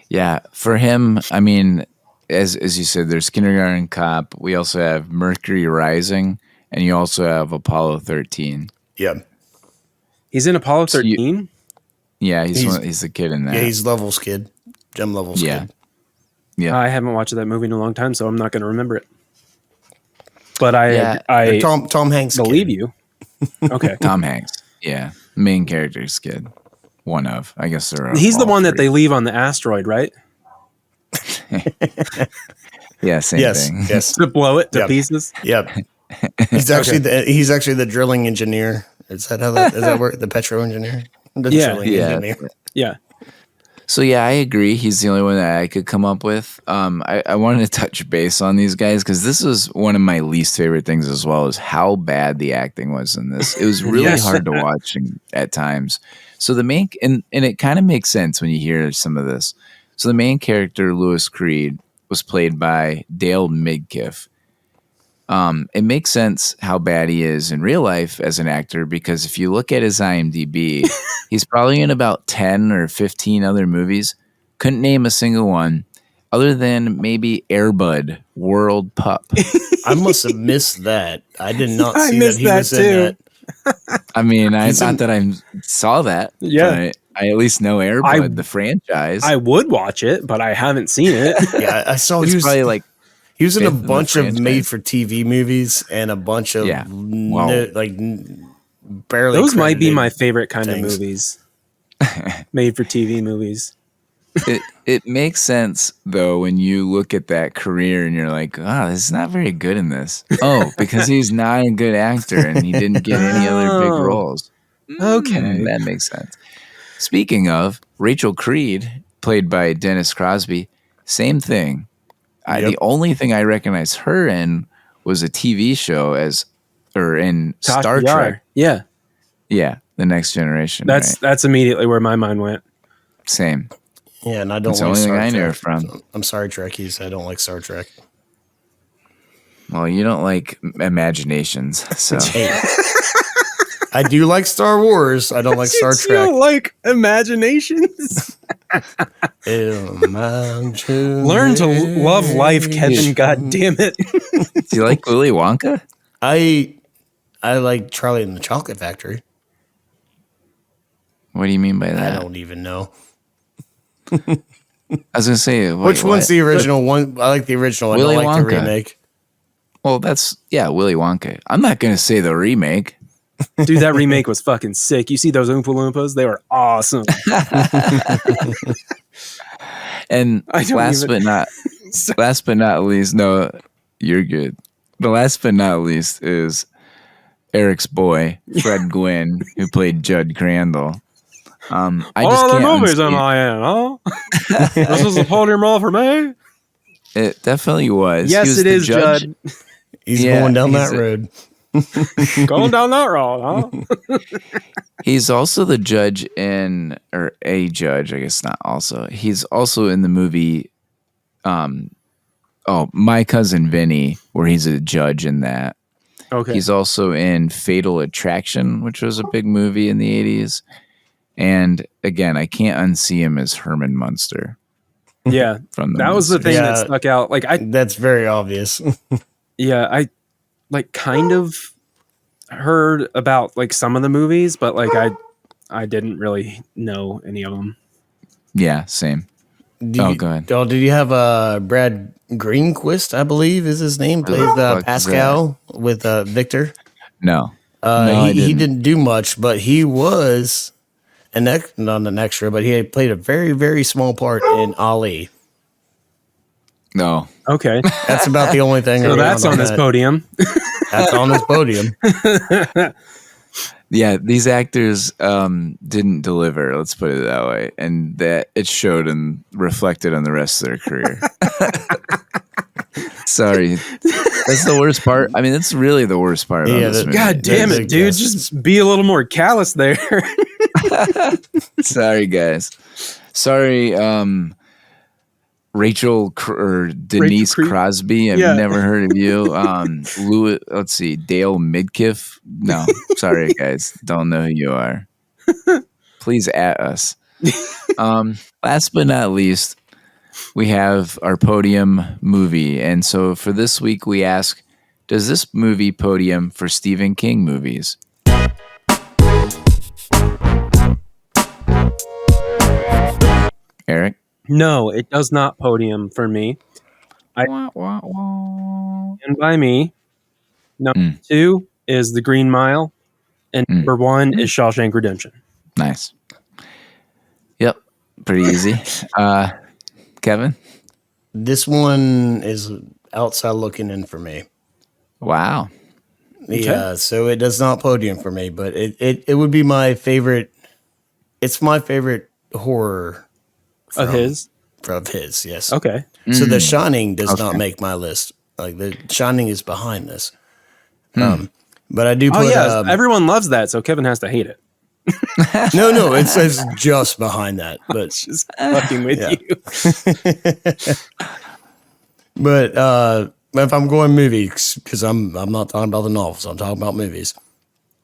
Yeah. For him, I mean, as you said, there's Kindergarten Cop. We also have Mercury Rising, and you also have Apollo 13. Yeah. He's in Apollo So you- 13? Yeah, he's the kid in that. Yeah, he's Level's kid. Jim Level's Yeah. kid. Yeah. I haven't watched that movie in a long time, so I'm not going to remember it. But Yeah. I Tom Hanks' believe kid. you. Okay. Tom Hanks. Yeah. Main character's kid. One of. I guess there are. He's the all one that 3. they leave on the asteroid, right? Yeah, same Yes. thing. Yes. To blow it to Yep. pieces. Yep. He's actually the drilling engineer Is that how that does that work? The petro engineer? The Yeah. drilling engineer. Yeah. So yeah, I agree. He's the only one that I could come up with. I wanted to touch base on these guys because this was one of my least favorite things as well, is how bad the acting was in this. It was really Yes. hard to watch at times. So the main and it kind of makes sense when you hear some of this. So the main character, Lewis Creed, was played by Dale Midkiff. It makes sense how bad he is in real life as an actor because if you look at his IMDb, he's probably in about 10 or 15 other movies. Couldn't name a single one other than maybe Air Bud, World Pup. I must have missed that. I did not I see that missed he that was in too. that. I mean, I He's thought in- that I saw that. Yeah. But I at least know Air I- Bud, the franchise. I would watch it, but I haven't seen it. Yeah, I saw it's he was probably like he was in a fifth in the bunch of franchise. made-for-TV movies and a bunch of Yeah. Wow. barely. Those might be credited my favorite kind things. of movies. Made for TV movies. it makes sense though when you look at that career and you're like, oh, this is not very good in this. Oh, because he's not a good actor and he didn't get any other big Oh. roles. Okay. That makes sense. Speaking of, Rachel Creed, played by Denise Crosby, same thing. Yep. The only thing I recognized her in was a TV show in Star Tasha Yar. Trek. Yeah. Yeah, The Next Generation. That's immediately where my mind went. Same. Yeah, and I don't That's the like only thing Star I knew her Trek. from. I'm sorry, Trekkies. I don't like Star Trek. Well, you don't like imaginations, so Hey, I do like Star Wars. I don't like Star You Trek. don't like imaginations. Learn to love life, Kevin. God damn it. do you like Willy Wonka? I like Charlie and the Chocolate Factory. What do you mean by I that? don't even know. I was gonna say, wait, Which one's what? the original one? I like the original. I Willy don't like the Wonka. remake. Well, that's Willy Wonka. I'm not gonna say the remake. Dude, that remake was fucking sick. You see those Oompa Loompas? They were awesome. And I don't last but not least, no, you're good. The last but not least is Eric's boy, Fred Gwynne, who played Judd Crandall. I just All the can't movies unsee am it. I in, huh? This is a podium role for me? It definitely was. He Yes, was it the is, judge. Judd. He's Yeah, going down he's that a- road. Going down that road, huh? He's also the judge in, or a judge, I guess not also. He's also in the movie, My Cousin Vinny, where he's a judge in that. Okay. He's also in Fatal Attraction, which was a big movie in the 80s. And again, I can't unsee him as Herman Munster. Yeah. From the That was the Munsters. thing Yeah. that stuck out. Like That's very obvious. I like kind of heard about like some of the movies, but like I didn't really know any of them. Yeah, same. Go ahead. Oh, did you have Brad Greenquist? I believe is his name. Plays fuck is that? Pascal with Victor. No. No, I he didn't. didn't do much, but he was not an extra, but he had played a very, very small part in Ali. No. Okay. That's about the only thing. So I that's found on this that. podium. That's on this podium. Yeah, these actors didn't deliver, let's put it that way. And that it showed and reflected on the rest of their career. Sorry. That's the worst part. I mean, that's really the worst part about Yeah, this movie. God damn That's it, a dude. guess. Just be a little more callous there. Sorry, guys. Sorry, Rachel or Denise Creed? Crosby. I've Yeah. never heard of you. Louis, let's see, Dale Midkiff. No, sorry, guys. Don't know who you are. Please at us. Last but not least, we have our podium movie. And so for this week, we ask, does this movie podium for Stephen King movies? Eric? No, it does not podium for me. And by me, number 2 is The Green Mile, and number 1 is Shawshank Redemption. Nice. Yep. Pretty easy. Kevin? This one is outside looking in for me. Wow. Yeah, so it does not podium for me, but it would be my favorite. It's my favorite horror Of his? of his. Yes. Okay. So The Shining does not Okay. make my list. Like The Shining is behind this. But I do Oh put. yeah, everyone loves that, so Kevin has to hate it. No, it says just behind that. But Just fucking with Yeah. you. but if I'm going movies, because I'm not talking about the novels, I'm talking about movies.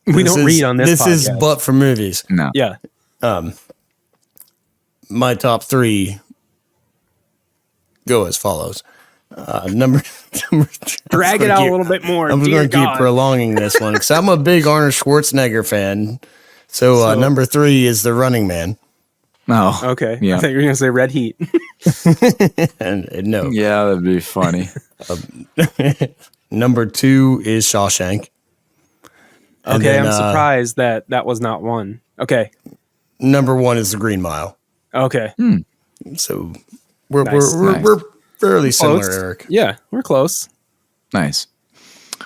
We don't read on this podcast. This is but for movies. No. Yeah. My top 3 go as follows. Number Drag it out a little bit more. I'm just Dear going to keep God. prolonging this one because I'm a big Arnold Schwarzenegger fan. So number 3 is The Running Man. Oh. Okay. Yeah. I thought you were going to say Red Heat. And no. Yeah, that'd be funny. Number 2 is Shawshank. And Okay, then, I'm surprised that was not one. Okay. Number 1 is The Green Mile. Okay. So we're Nice. we're fairly similar, Close. Eric. Yeah, we're close. Nice.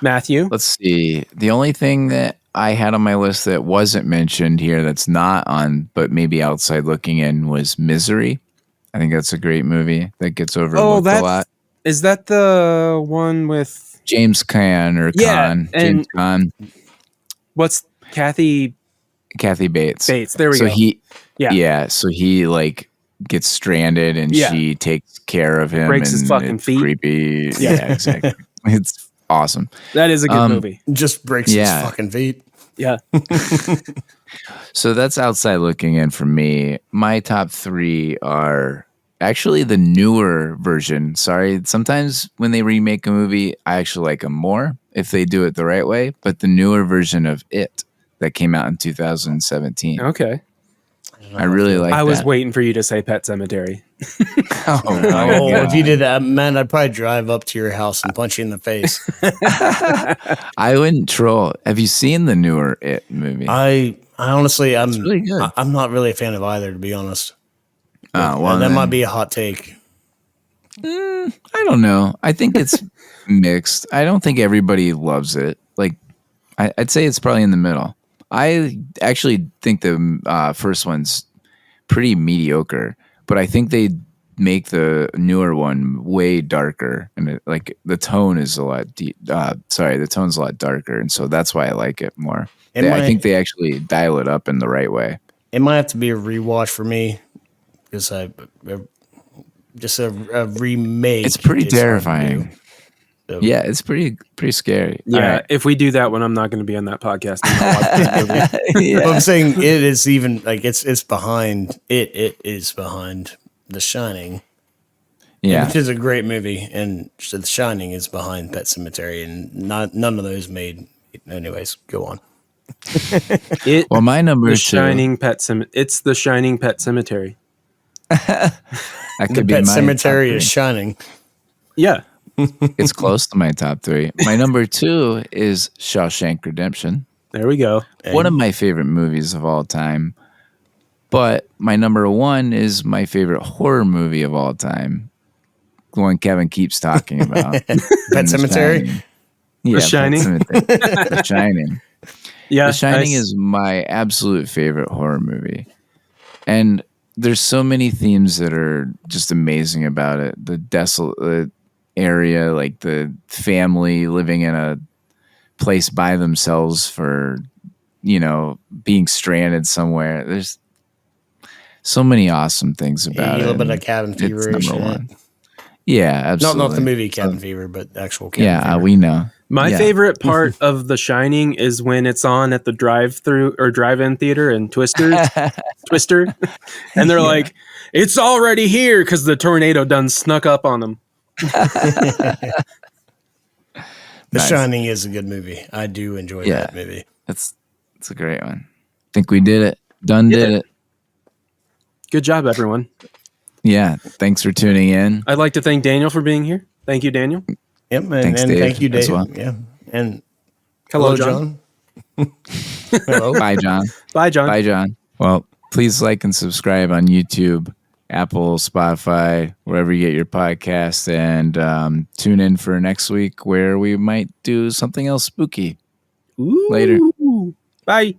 Matthew. Let's see. The only thing that I had on my list that wasn't mentioned here that's not on, but maybe outside looking in, was Misery. I think that's a great movie that gets overlooked a lot. Is that the one with James Caan or Yeah, Caan. and- James Caan. what's Kathy Kathy Bates. Bates? There we So go. so he like gets stranded and Yeah. she takes care of him. Breaks his and fucking it's feet. Creepy. Yeah, exactly. It's awesome. That is a good movie. Just breaks Yeah. his fucking feet. Yeah. So that's outside looking in for me. My top 3 are actually the newer version. Sorry, sometimes when they remake a movie, I actually like them more if they do it the right way. But the newer version of It that came out in 2017, Okay. I really like. I was that. waiting for you to say Pet Sematary. Oh, my Oh, God. if you did that, man, I'd probably drive up to your house and punch you in the face. I wouldn't troll. Have you seen the newer It movie? I honestly, I'm really good. I'm not really a fan of either, to be honest. Oh, well, that then- might be a hot take. I don't know. I think it's mixed. I don't think everybody loves it. Like, I'd say it's probably in the middle. I actually think the first one's pretty mediocre, but I think they make the newer one way darker, and the tone is a lot. The tone's a lot darker, and so that's why I like it more. I think they actually dial it up in the right way. It might have to be a rewatch for me because just a remake. It's pretty is hard to terrifying. do. So- Yeah, it's pretty scary. Yeah. All right. If we do that one, I'm not going to be on that podcast. I'm gonna watch that movie. But I'm saying it is even like it's behind it is behind The Shining, Yeah. which is a great movie, and so The Shining is behind Pet Sematary, and none of those made. Anyways, go on. It, Well, my number the 2. Shining Pet Cemetery. It's the Shining Pet Cemetery. That The could be Pet my Cemetery top is 3. shining. Yeah. It's close to my top 3. My number 2 is Shawshank Redemption. There we go. One of my favorite movies of all time. But my number 1 is my favorite horror movie of all time. The one Kevin keeps talking about. Pet Sematary. Yeah, The Shining? The Shining. Yeah. The Shining nice. is my absolute favorite horror movie. And there's so many themes that are just amazing about it. The desolate area, like the family living in a place by themselves for, being stranded somewhere. There's so many awesome things about A it. little bit and of cabin it's fever. number 1. Yeah, absolutely. Not the movie Cabin Fever, but the actual Cabin Yeah, Fever. we know. My Yeah. favorite part of The Shining is when it's on at the drive-through or drive-in theater and Twister, and they're like, "It's already here" because the tornado done snuck up on them. The Nice. Shining is a good movie. I do enjoy Yeah. that movie. It's a great one. Think we did it. Done did it. Good job, everyone. Yeah. Thanks for tuning in. I'd like to thank Daniel for being here. Thank you, Daniel. Yep, and, Thanks, Dave, thank you, as Dave. well. Yeah, and Hello, John. Hello. Bye, John. Bye, John. Bye, John. Well, please like and subscribe on YouTube, Apple, Spotify, wherever you get your podcast, and tune in for next week where we might do something else spooky. Ooh. Later. Bye.